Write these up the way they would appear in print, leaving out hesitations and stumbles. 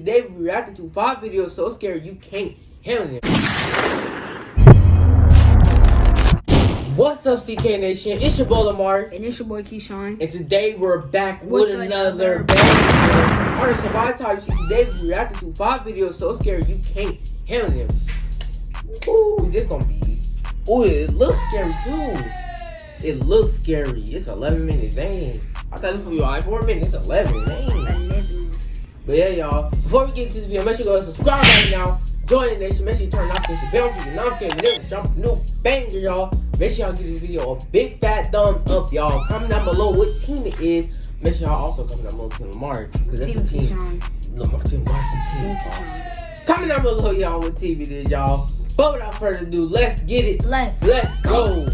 Today we reacted to 5 videos so scary you can't handle it. What's up, CK Nation? It's your boy Lamari. And it's your boy Kyshawn. And today we're back with another bang. Alright, so by the time you see today we reacted to 5 videos so scary you can't handle them. Ooh, this gonna be. Ooh, it looks scary too. It looks scary. It's 11 minutes. Dang. I thought this would be like 4 minutes. It's 11. Dang. But yeah, y'all, before we get into this video, make sure you go subscribe right now. Join the nation. Make sure you turn off the bell so you don't get whenever jump a new banger, y'all. Make sure y'all give this video a big fat thumbs up, y'all. Comment down below what team it is. Make sure y'all also comment down below Team Lamari, because that's the team. Comment down below, y'all, what team it is, y'all. But without further ado, let's get it. Let's go.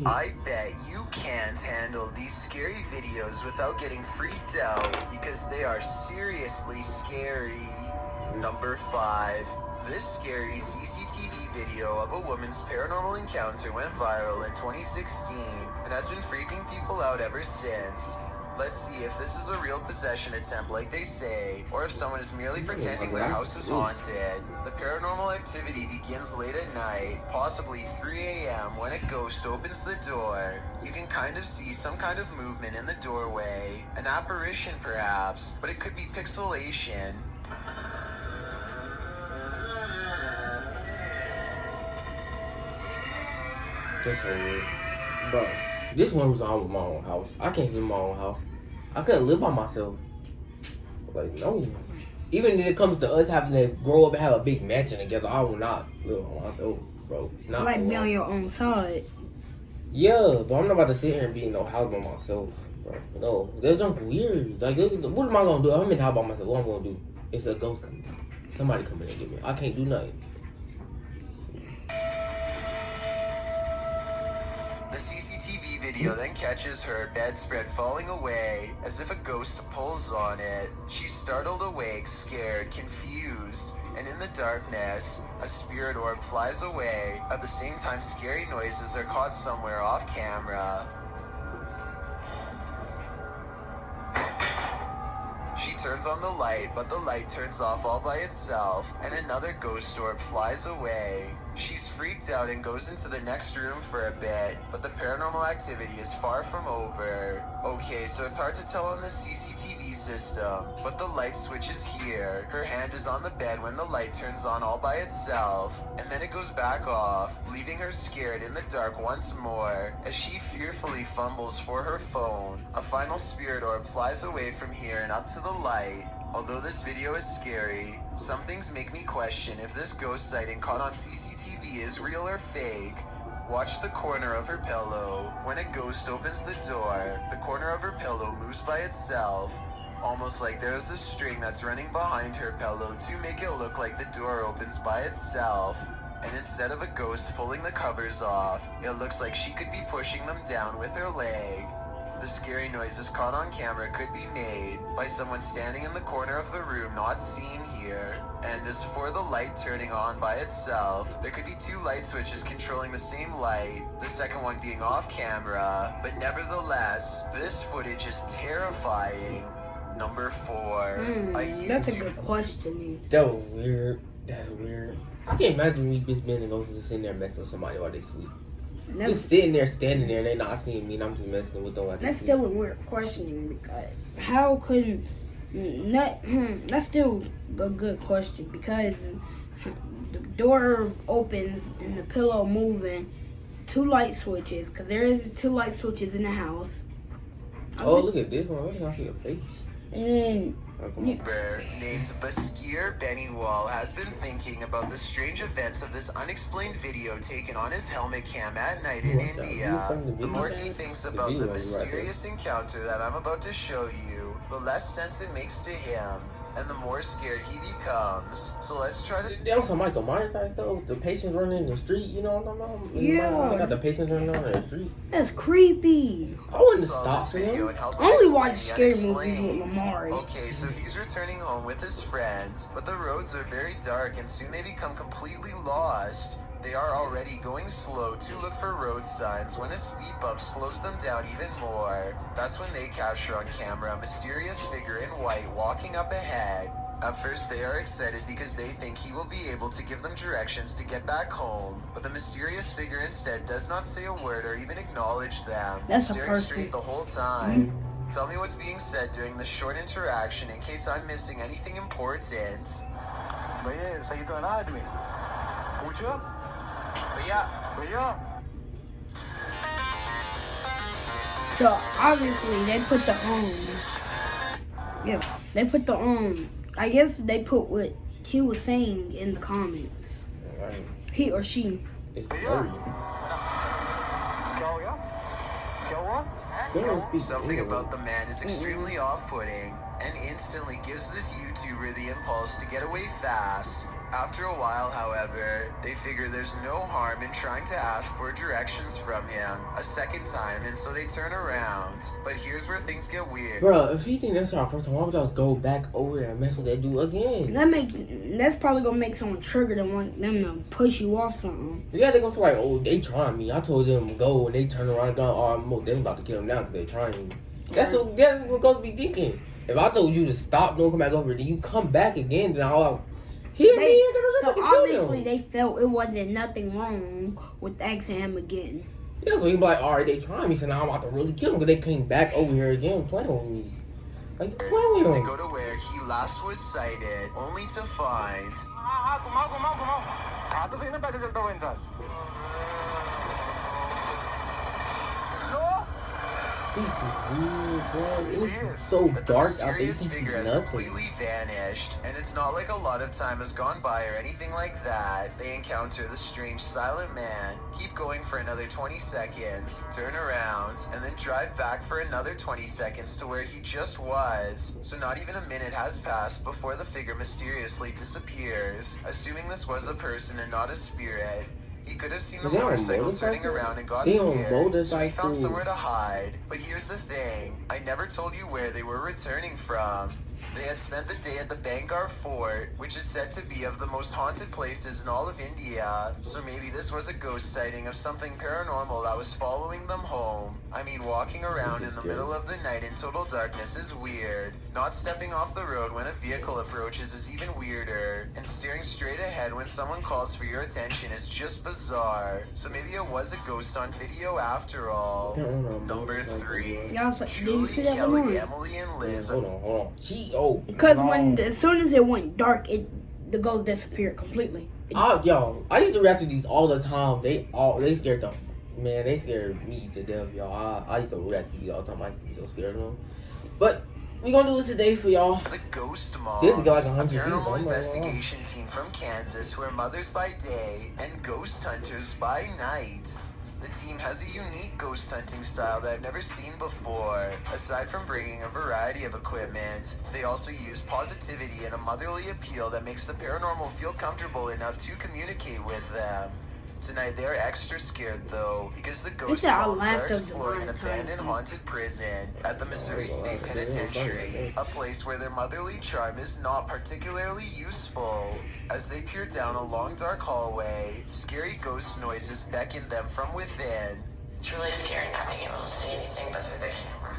I bet you can't handle these scary videos without getting freaked out because they are seriously scary. Number 5. This scary CCTV video of a woman's paranormal encounter went viral in 2016 and has been freaking people out ever since. Let's see if this is a real possession attempt like they say, or if someone is merely pretending their house is haunted. The paranormal activity begins late at night, possibly 3 a.m. when a ghost opens the door. You can kind of see some kind of movement in the doorway, an apparition perhaps, but it could be pixelation. That's so weird. Bro, this one was all in my own house. I can't live in my own house. I couldn't live by myself. Like, no. Even when it comes to us having to grow up and have a big mansion together, I will not live by myself, bro. Not like be on your own side. Yeah, but I'm not about to sit here and be in no house by myself, bro. No, that's just weird. Like, what am I gonna do? If I'm in the house by myself, what I'm gonna do? It's a ghost coming. Somebody coming and get me. I can't do nothing. The CCTV video then catches her bedspread falling away as if a ghost pulls on it. She's startled awake, scared, confused, and in the darkness, a spirit orb flies away. At the same time, scary noises are caught somewhere off camera. She turns on the light, but the light turns off all by itself, and another ghost orb flies away. She's freaked out and goes into the next room for a bit, but the paranormal activity is far from over. Okay, so it's hard to tell on the CCTV system, but the light switch is here. Her hand is on the bed when the light turns on all by itself, and then it goes back off, leaving her scared in the dark once more. As she fearfully fumbles for her phone, a final spirit orb flies away from here and up to the light. Although this video is scary, some things make me question if this ghost sighting caught on CCTV is real or fake. Watch the corner of her pillow. When a ghost opens the door, the corner of her pillow moves by itself, almost like there's a string that's running behind her pillow to make it look like the door opens by itself. And instead of a ghost pulling the covers off, it looks like she could be pushing them down with her leg. The scary noises caught on camera could be made by someone standing in the corner of the room not seen here. And as for the light turning on by itself, there could be 2 light switches controlling the same light, the second one being off camera. But nevertheless, this footage is terrifying. Number 4. That's a good question. That was weird. That's weird. I can't imagine me just being a ghost just sitting there messing with somebody while they sleep. Just sitting there, standing there, and they not seeing me, and I'm just messing with them. That's still a weird questioning because how could that's still a good question because the door opens and the pillow moving, 2 light switches because there is 2 light switches in the house. Look at this one! I can see your face. And then. Named Baskir Beniwal has been thinking about the strange events of this unexplained video taken on his helmet cam at night in India. The more he thinks about the mysterious encounter that I'm about to show you, the less sense it makes to him, and the more scared he becomes. So let's try to... That was some Michael Myers type stuff. The patients running in the street, you know what I'm talking about? Yeah. They got the patients running on the street. That's creepy. I wouldn't stop for him. I only watch scary movies with Lamari. Okay, so he's returning home with his friend, but the roads are very dark and soon they become completely lost. They are already going slow to look for road signs when a speed bump slows them down even more. That's when they capture on camera a mysterious figure in white walking up ahead. At first, they are excited because they think he will be able to give them directions to get back home. But the mysterious figure instead does not say a word or even acknowledge them, staring straight the whole time. Tell me what's being said during this short interaction in case I'm missing anything important. भैया सही तो है ना आदमी पूछो भैया So obviously they put the they put the I guess they put what he was saying in the comments. Right. He or she. It's blurry. Something about the man is extremely off-putting and instantly gives this YouTuber the impulse to get away fast. After a while, however, they figure there's no harm in trying to ask for directions from him a second time, and so they turn around. But here's where things get weird. Bro, if he think that's our first time, why would y'all go back over there and mess with that dude again? That's probably gonna make someone triggered and want them to push you off something. Yeah, they gonna feel like, oh, they trying me. I told them to go, and they turn around and go, oh, I'm more about to kill him now because they trying me. That's what goes be thinking. If I told you to stop, don't come back over, then you come back again, then I'll so obviously they felt it wasn't nothing wrong with asking him again. Yeah, so he be like, alright, they trying me, so now I'm about to really kill him because they came back over here again playing with me. Like, playing with him. They go to where he last was sighted, only to find... It was so dark out there, mysterious figure has completely vanished, and it's not like a lot of time has gone by or anything like that. They encounter the strange silent man, keep going for another 20 seconds, turn around, and then drive back for another 20 seconds to where he just was. So not even a minute has passed before the figure mysteriously disappears. Assuming this was a person and not a spirit, he could have seen the motorcycle turning around and got scared, so he found somewhere to hide. But here's the thing, I never told you where they were returning from. They had spent the day at the Bangar Fort, which is said to be of the most haunted places in all of India. So maybe this was a ghost sighting of something paranormal that was following them home. I mean, walking around in the middle of the night in total darkness is weird. Not stepping off the road when a vehicle approaches is even weirder. And staring straight ahead when someone calls for your attention is just bizarre. So maybe it was a ghost on video after all. Number 3. Julie, Kelly, Emily, and Liz. Hold on. Because as soon as it went dark, the ghost disappeared completely. I used to react to these all the time. They scared them. Man, they scared me to death, y'all. I used to react to these all the time. I used to be so scared of them. But we gonna do this today for y'all. The Ghost Moms, a paranormal investigation team from Kansas who are mothers by day and ghost hunters by night. The team has a unique ghost hunting style that I've never seen before. Aside from bringing a variety of equipment, they also use positivity and a motherly appeal that makes the paranormal feel comfortable enough to communicate with them. Tonight they are extra scared though, because the ghost moms are exploring an abandoned haunted prison at the Missouri State Penitentiary, a place where their motherly charm is not particularly useful. As they peer down a long dark hallway, scary ghost noises beckon them from within. It's really scary not being able to see anything but through the camera.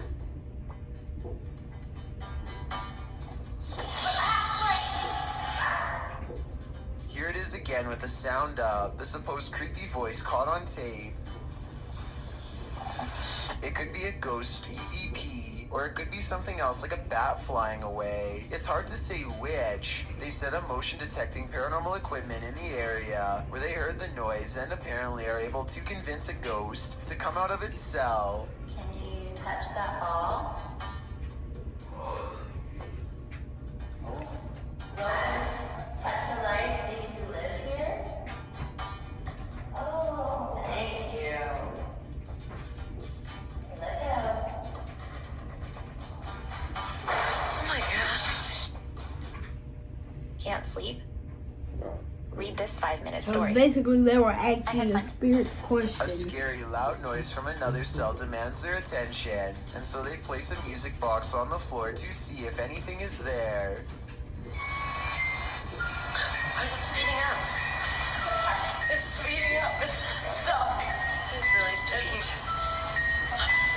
Here it is again with the sound of the supposed creepy voice caught on tape. It could be a ghost EVP, or it could be something else like a bat flying away. It's hard to say which. They set up motion detecting paranormal equipment in the area where they heard the noise and apparently are able to convince a ghost to come out of its cell. Can you touch that ball? Touch the light. Can't sleep? Read this 5-minute story. So basically they were asking the spirits questions. A scary loud noise from another cell demands their attention, and so they place a music box on the floor to see if anything is there. Why is it speeding up? It's speeding Stop. He's really strange.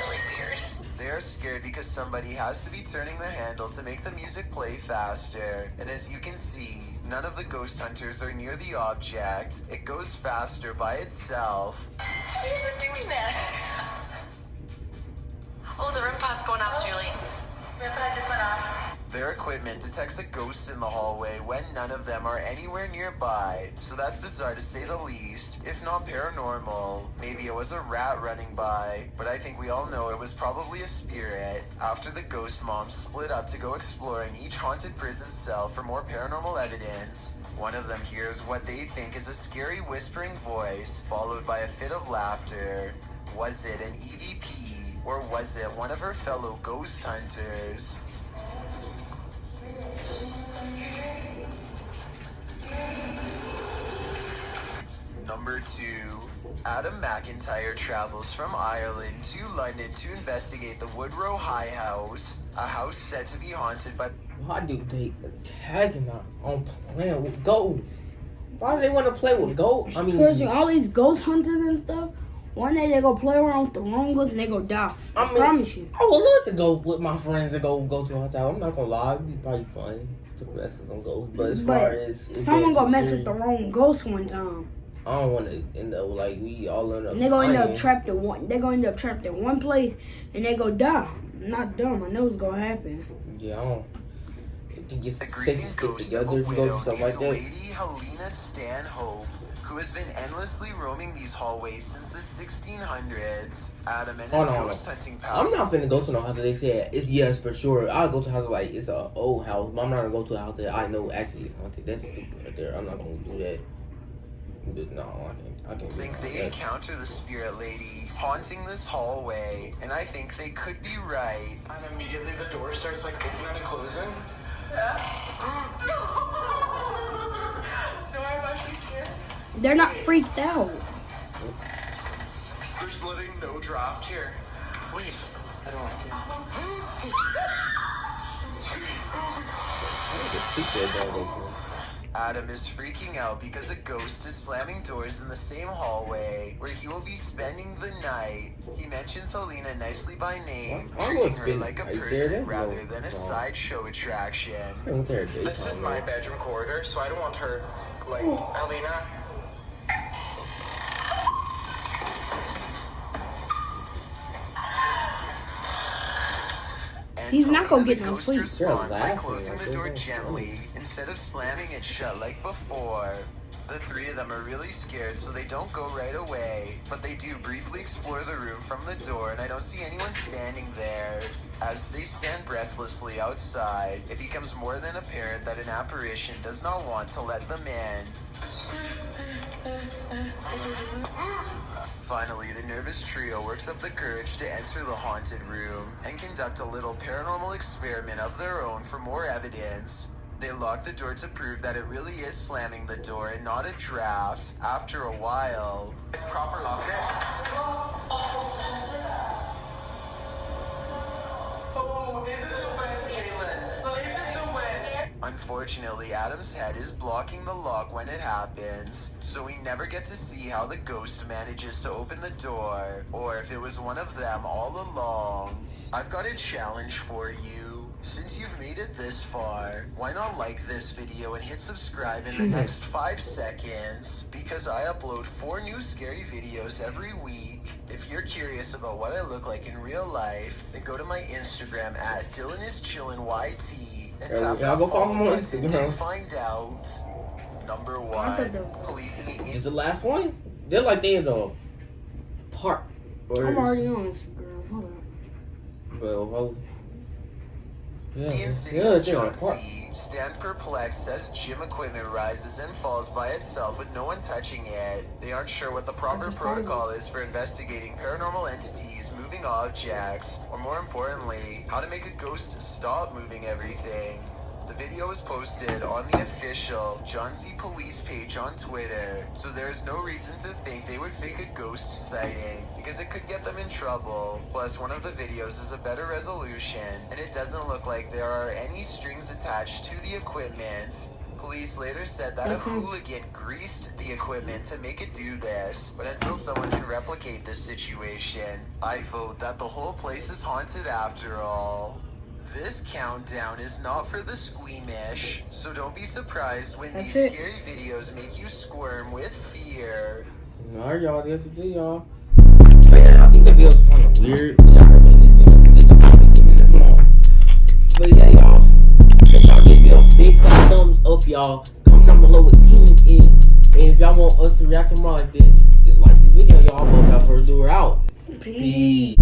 Really weird. They're scared because somebody has to be turning the handle to make the music play faster. And as you can see, none of the ghost hunters are near the object. It goes faster by itself. Why is it doing that? Oh, the REM pod's going off, Julie. REM pod just went off. Their equipment detects a ghost in the hallway when none of them are anywhere nearby. So that's bizarre to say the least, if not paranormal. Maybe it was a rat running by, but I think we all know it was probably a spirit. After the ghost moms split up to go exploring each haunted prison cell for more paranormal evidence, one of them hears what they think is a scary whispering voice, followed by a fit of laughter. Was it an EVP, or was it one of her fellow ghost hunters? Number 2. Adam McIntyre travels from Ireland to London to investigate the Woodrow High House, a house said to be haunted by... Why do they tag him out on playing with ghosts? Why do they want to play with ghosts? I mean, Because all these ghost hunters and stuff, one day they go play around with the wrong ghost and they go die. I promise you. I would love to go with my friends and go to a hotel. I'm not gonna lie, it'd be probably fun to mess with some ghosts. But as far as someone gonna mess with the wrong ghost one time. I don't want to end up like we all end up. And they gonna end up trapped in one. They gonna end up trapped in one place and they go die. I'm not dumb. I know it's gonna happen. Yeah, I don't. The grieving ghost of a widow named Lady Helena Stanhope, who has been endlessly roaming these hallways since the 1600s. Adam and his ghost hunting pals. I'm not finna go to no house that they said it's yes for sure. I'll go to a house like it's an old house, but I'm not gonna go to a house that I know actually is haunted. That's stupid right there. I'm not gonna do that. But no, I can't. Think they encounter the spirit lady haunting this hallway, and I think they could be right. And immediately the door starts like opening and closing. No, I'm actually scared. They're not freaked out. There's letting no draft here. Wait, I don't like it. Adam is freaking out because a ghost is slamming doors in the same hallway where he will be spending the night. He mentions Helena nicely by name, treating her like a person rather than a sideshow attraction. This is my bedroom corridor, so I don't want her, like, Helena. He's not gonna get no sleep. Responds by closing the door gently instead of slamming it shut like before. The three of them are really scared, so they don't go right away, but they do briefly explore the room from the door, and I don't see anyone standing there. As they stand breathlessly outside, it becomes more than apparent that an apparition does not want to let them in. Finally, the nervous trio works up the courage to enter the haunted room and conduct a little paranormal experiment of their own for more evidence. They lock the door to prove that it really is slamming the door and not a draft. After a while, Proper lock it. Oh, is it the wind, Caitlin? Is it the wind? unfortunately, Adam's head is blocking the lock when it happens, so we never get to see how the ghost manages to open the door, or if it was one of them all along. I've got a challenge for you. Since you've made it this far, why not like this video and hit subscribe in the next 5 seconds? Because I upload 4 new scary videos every week. If you're curious about what I look like in real life, then go to my Instagram at DylanIsChillinYT and tap that follow button to find out. Number 1, police in the... Is the last one? They're like they in the park. I'm already on Instagram. Hold on. Well, The incident John C. Stand perplexed as gym equipment rises and falls by itself with no one touching it. They aren't sure what the proper protocol is for investigating paranormal entities, moving objects, or more importantly, how to make a ghost stop moving everything. The video was posted on the official John C. Police page on Twitter, so there's no reason to think they would fake a ghost sighting, because it could get them in trouble. Plus, one of the videos is a better resolution, and it doesn't look like there are any strings attached to the equipment. Police later said that a hooligan greased the equipment to make it do this, but until someone can replicate this situation, I vote that the whole place is haunted after all. This countdown is not for the squeamish, so don't be surprised when these scary videos make you squirm with fear. Alright, y'all, that's the video, y'all. Man, I think the video's kind of weird. We gotta make this video because it's about 15 minutes long. But yeah, y'all. If y'all give me a big fat thumbs up, y'all. Comment down below what team it is. And if y'all want us to react to more like this, just like this video, y'all. But without further ado, we're out. Peace.